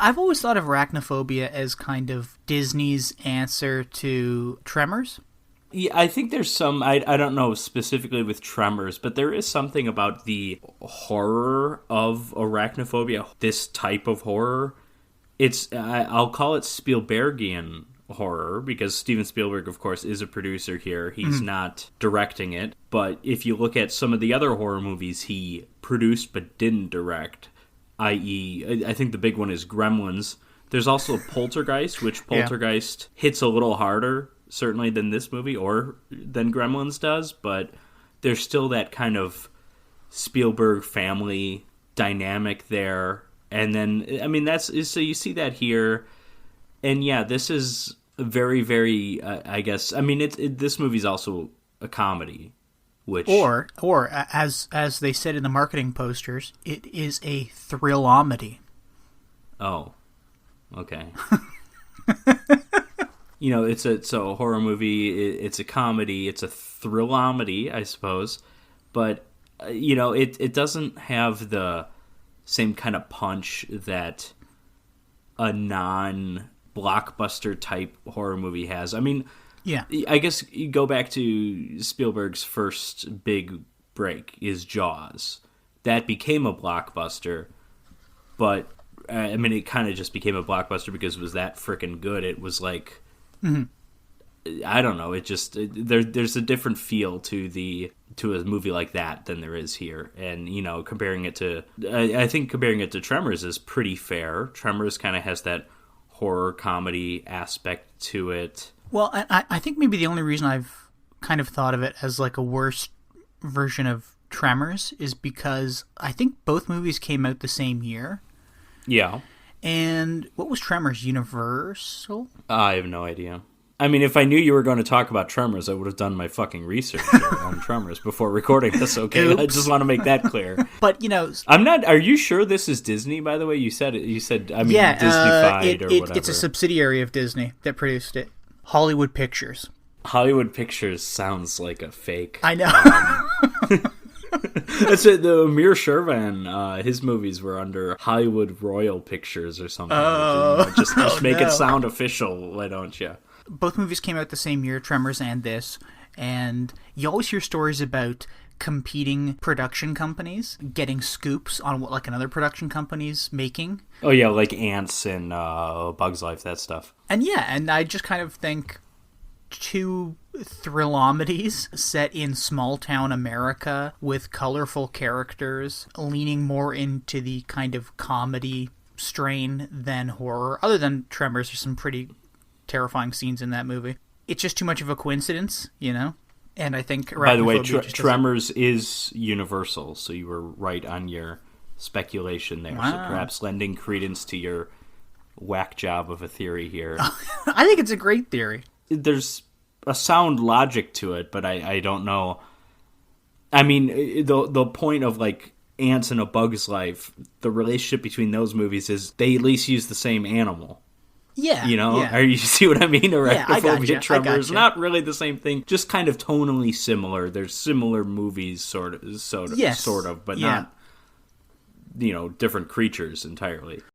I've always thought of Arachnophobia as kind of Disney's answer to Tremors. Yeah, I think there's some, I don't know specifically with Tremors, but there is something about the horror of Arachnophobia, this type of horror. I'll call it Spielbergian horror, because Steven Spielberg, of course, is a producer here. He's not directing it. But if you look at some of the other horror movies he produced but didn't direct, i.e., I think the big one is Gremlins. There's also Poltergeist, which Poltergeist hits a little harder, certainly, than this movie or than Gremlins does, but there's still that kind of Spielberg family dynamic there. And then, I mean, so you see that here. And yeah, this is very, very, I guess, I mean, this movie's also a comedy, which... Or as they said in the marketing posters, it is a thrill-omedy. Oh, okay. You know, it's a horror movie, it's a comedy, it's a thrill-omedy, I suppose, but, you know, it doesn't have the same kind of punch that a non-blockbuster type horror movie has. I mean, yeah, I guess you go back to Spielberg's first big break is Jaws. That became a blockbuster, but, I mean, it kind of just became a blockbuster because it was that freaking good. It was like... I don't know. There's a different feel to a movie like that than there is here, and you know, I think comparing it to Tremors is pretty fair. Tremors kind of has that horror comedy aspect to it. Well, I think maybe the only reason I've kind of thought of it as like a worse version of Tremors is because I think both movies came out the same year. Yeah. And what was Tremors? Universal? I have no idea. I mean, if I knew you were going to talk about Tremors, I would have done my fucking research on Tremors before recording this, okay? Oops. I just want to make that clear. But, you know... I'm not... Are you sure this is Disney, by the way? You said, I mean, yeah, Disney-fied or whatever. It's a subsidiary of Disney that produced it. Hollywood Pictures. Hollywood Pictures sounds like a fake. I know. That's it. The Amir Shervan, his movies were under Hollywood Royal Pictures or something. Just make it sound official, why don't you? Both movies came out the same year, Tremors and this, and you always hear stories about competing production companies getting scoops on what like another production company's making. Oh yeah, like Ants and Bug's Life, that stuff. And yeah, and I just kind of think two thrill-omedies set in small-town America with colorful characters, leaning more into the kind of comedy strain than horror. Other than Tremors, there's some pretty terrifying scenes in that movie. It's just too much of a coincidence, you know? And I think... By the way, Tremors is Universal, so you were right on your speculation there. Wow. So perhaps lending credence to your whack job of a theory here. I think it's a great theory. There's a sound logic to it, but I don't know. I mean, the point of like Ants and A Bug's Life, the relationship between those movies is they at least use the same animal. Yeah, you know, yeah. You see what I mean? Arachnophobia, Tremors, not really the same thing, just kind of tonally similar. There's similar movies, sort of, yes. but not, you know, different creatures entirely.